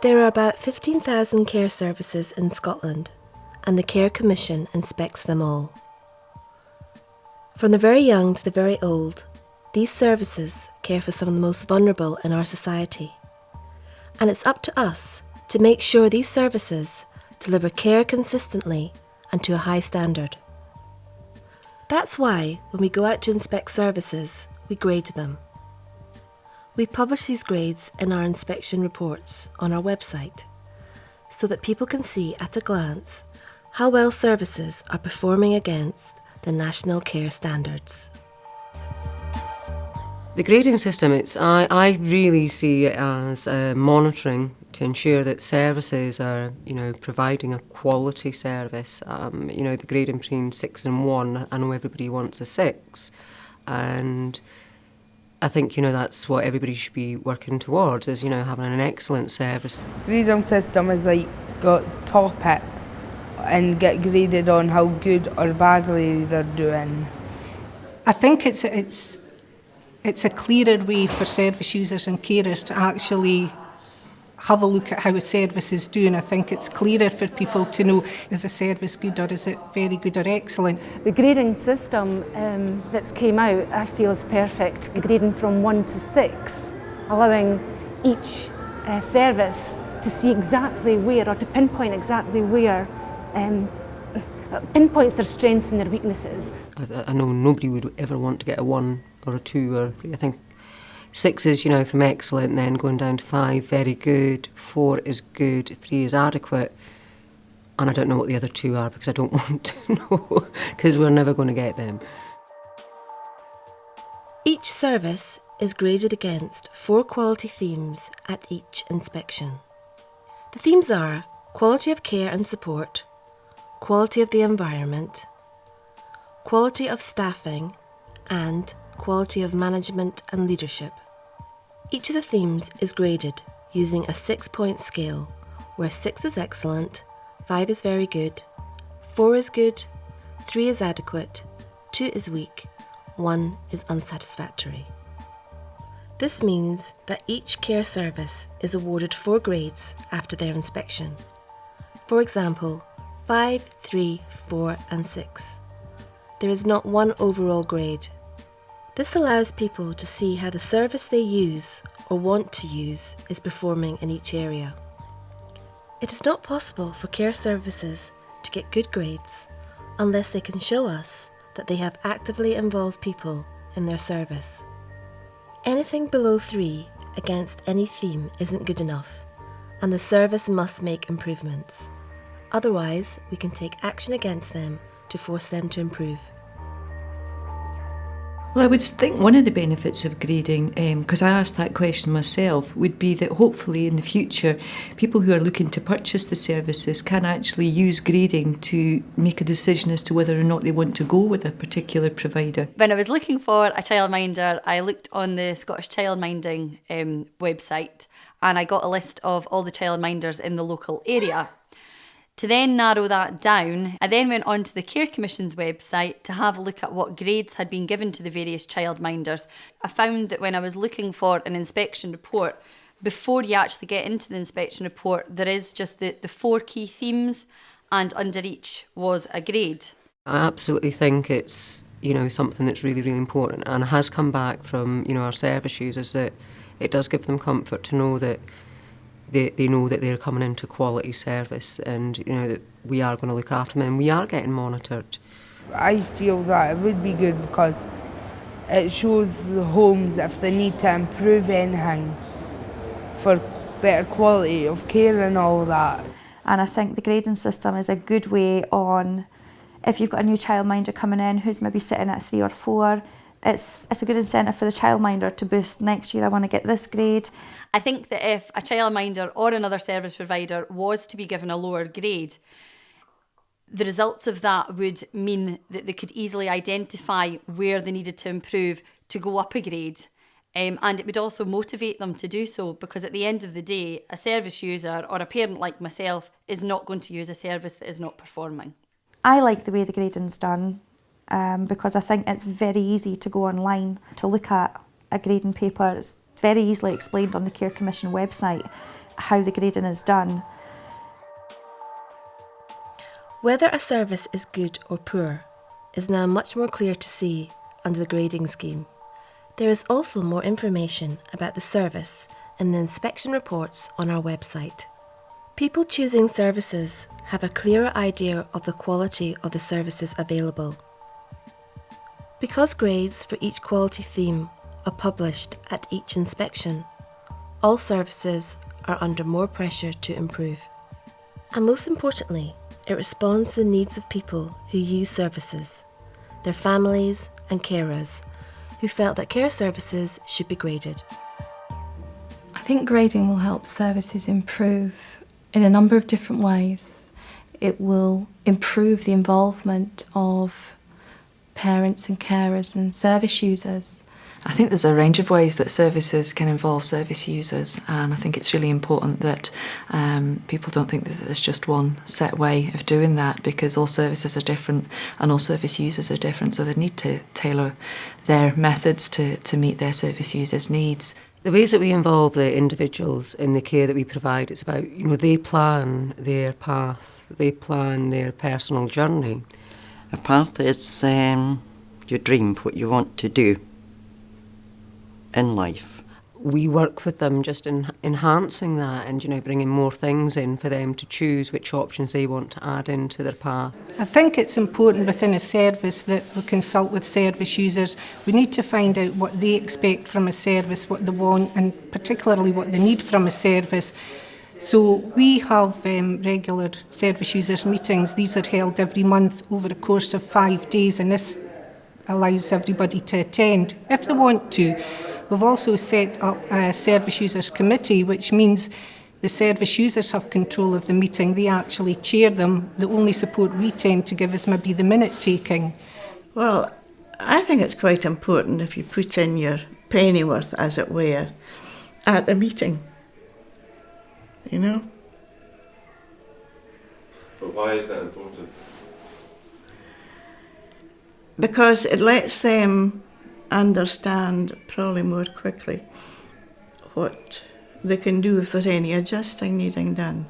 There are about 15,000 care services in Scotland, and the Care Commission inspects them all. From the very young to the very old, these services care for some of the most vulnerable in our society. And it's up to us to make sure these services deliver care consistently and to a high standard. That's why when we go out to inspect services, we grade them. We publish these grades in our inspection reports on our website so that people can see at a glance how well services are performing against the national care standards. The grading system, I really see it as monitoring to ensure that services are, providing a quality service. The grading between 6 and 1, I know everybody wants a 6, and I think, that's what everybody should be working towards, is, having an excellent service. Grading system is got topics and get graded on how good or badly they're doing. I think it's a clearer way for service users and carers to actually have a look at how a service is doing. I think it's clearer for people to know, is a service good or is it very good or excellent. The grading system that's came out, I feel is perfect. Grading from 1 to 6, allowing each service to see exactly where, or to pinpoint exactly where, pinpoints their strengths and their weaknesses. I know nobody would ever want to get a 1 or a 2 or a 3. I think 6 is, from excellent, then going down to 5, very good, 4 is good, 3 is adequate, and I don't know what the other 2 are because I don't want to know, because we're never going to get them. Each service is graded against 4 quality themes at each inspection. The themes are quality of care and support, quality of the environment, quality of staffing, and quality of management and leadership. Each of the themes is graded using a 6-point scale, where 6 is excellent, 5 is very good, 4 is good, 3 is adequate, 2 is weak, 1 is unsatisfactory. This means that each care service is awarded 4 grades after their inspection. For example, 5, 3, 4 and 6. There is not one overall grade. This allows people to see how the service they use or want to use is performing in each area. It is not possible for care services to get good grades unless they can show us that they have actively involved people in their service. Anything below 3 against any theme isn't good enough, and the service must make improvements. Otherwise, we can take action against them to force them to improve. Well, I would think one of the benefits of grading, because I asked that question myself, would be that hopefully in the future people who are looking to purchase the services can actually use grading to make a decision as to whether or not they want to go with a particular provider. When I was looking for a childminder, I looked on the Scottish Childminding website, and I got a list of all the childminders in the local area. To then narrow that down, I then went onto the Care Commission's website to have a look at what grades had been given to the various childminders. I found that when I was looking for an inspection report, before you actually get into the inspection report, there is just the 4 key themes, and under each was a grade. I absolutely think it's, something that's really, really important, and has come back from, our service users, that it does give them comfort to know that they know that they're coming into quality service, and that we are going to look after them and we are getting monitored. I feel that it would be good because it shows the homes if they need to improve anything for better quality of care and all that. And I think the grading system is a good way on, if you've got a new childminder coming in who's maybe sitting at 3 or 4, it's a good incentive for the childminder to boost next year. I want to get this grade. I think that if a childminder or another service provider was to be given a lower grade, the results of that would mean that they could easily identify where they needed to improve to go up a grade. And it would also motivate them to do so, because at the end of the day, a service user or a parent like myself is not going to use a service that is not performing. I like the way the grading's done. Because I think it's very easy to go online to look at a grading paper. It's very easily explained on the Care Commission website, how the grading is done. Whether a service is good or poor is now much more clear to see under the grading scheme. There is also more information about the service in the inspection reports on our website. People choosing services have a clearer idea of the quality of the services available. Because grades for each quality theme are published at each inspection, all services are under more pressure to improve. And most importantly, it responds to the needs of people who use services, their families and carers, who felt that care services should be graded. I think grading will help services improve in a number of different ways. It will improve the involvement of parents and carers and service users. I think there's a range of ways that services can involve service users, and I think it's really important that people don't think that there's just one set way of doing that, because all services are different and all service users are different, so they need to tailor their methods to meet their service users' needs. The ways that we involve the individuals in the care that we provide, it's about, they plan their path, they plan their personal journey. A path is your dream, what you want to do in life. We work with them just in enhancing that and, bringing more things in for them to choose which options they want to add into their path. I think it's important within a service that we consult with service users. We need to find out what they expect from a service, what they want, and particularly what they need from a service. So we have regular service users meetings. These are held every month over the course of 5 days, and this allows everybody to attend if they want to. We've also set up a service users committee, which means the service users have control of the meeting. They actually chair them. The only support we tend to give is maybe the minute taking. Well, I think it's quite important if you put in your pennyworth, as it were, at a meeting. But why is that important? Because it lets them understand probably more quickly what they can do if there's any adjusting needing done.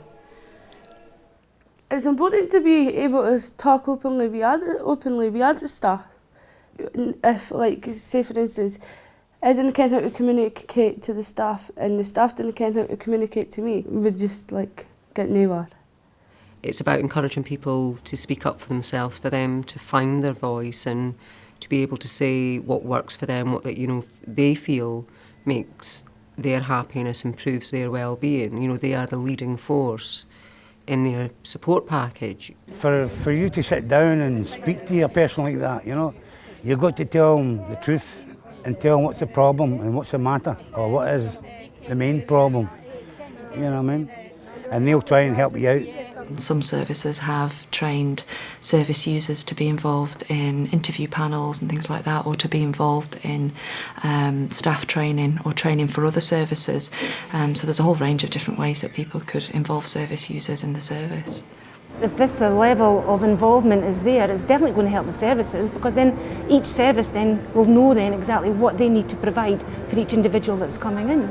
It's important to be able to talk openly with other staff. If, say for instance, I didn't know how to communicate to the staff and the staff didn't know how to communicate to me, we'd just get nowhere. It's about encouraging people to speak up for themselves, for them to find their voice and to be able to say what works for them, what they feel makes their happiness, improves their well-being. They are the leading force in their support package. For you to sit down and speak to a person like that, you've got to tell them the truth and tell them what's the problem and what's the matter, or what is the main problem, you know what I mean? And they'll try and help you out. Some services have trained service users to be involved in interview panels and things like that, or to be involved in staff training or training for other services. So there's a whole range of different ways that people could involve service users in the service. If this level of involvement is there, it's definitely going to help the services, because then each service then will know then exactly what they need to provide for each individual that's coming in.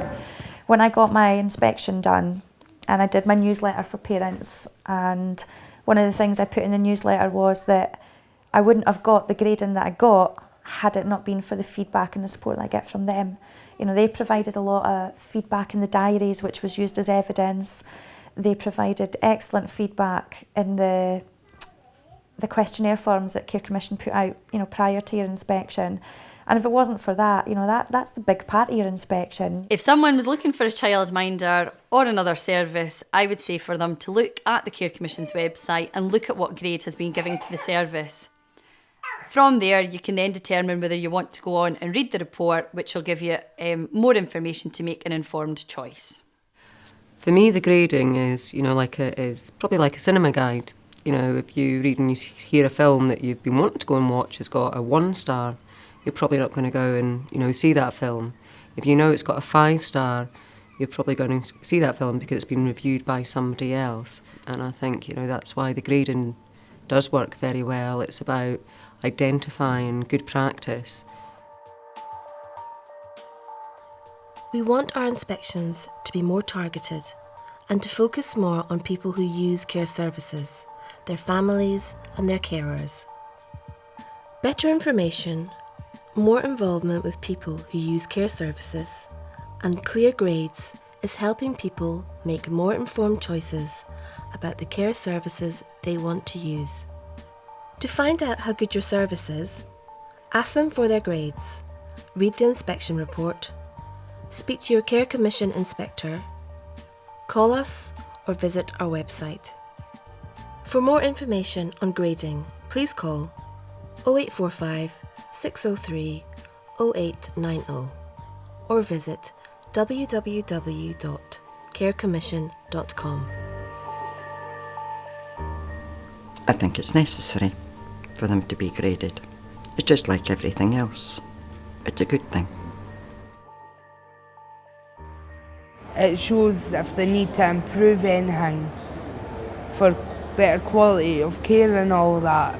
When I got my inspection done, and I did my newsletter for parents, and one of the things I put in the newsletter was that I wouldn't have got the grading that I got had it not been for the feedback and the support that I get from them. They provided a lot of feedback in the diaries, which was used as evidence. They provided excellent feedback in the questionnaire forms that Care Commission put out, prior to your inspection. And if it wasn't for that, that's the big part of your inspection. If someone was looking for a childminder or another service, I would say for them to look at the Care Commission's website and look at what grade has been given to the service. From there, you can then determine whether you want to go on and read the report, which will give you more information to make an informed choice. For me, the grading is, is probably like a cinema guide. If you read and you hear a film that you've been wanting to go and watch has got a 1 star, you're probably not going to go and, see that film. If you know it's got a 5 star, you're probably going to see that film because it's been reviewed by somebody else. And I think, that's why the grading does work very well. It's about identifying good practice. We want our inspections to be more targeted and to focus more on people who use care services, their families and their carers. Better information, more involvement with people who use care services, and clear grades is helping people make more informed choices about the care services they want to use. To find out how good your service is, ask them for their grades, read the inspection report, speak to your Care Commission inspector, call us or visit our website. For more information on grading, please call 0845 603 0890 or visit www.carecommission.com. I think it's necessary for them to be graded. It's just like everything else. It's a good thing. It shows if they need to improve anything for better quality of care and all that.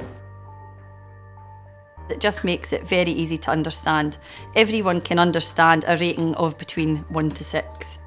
It just makes it very easy to understand. Everyone can understand a rating of between 1 to 6.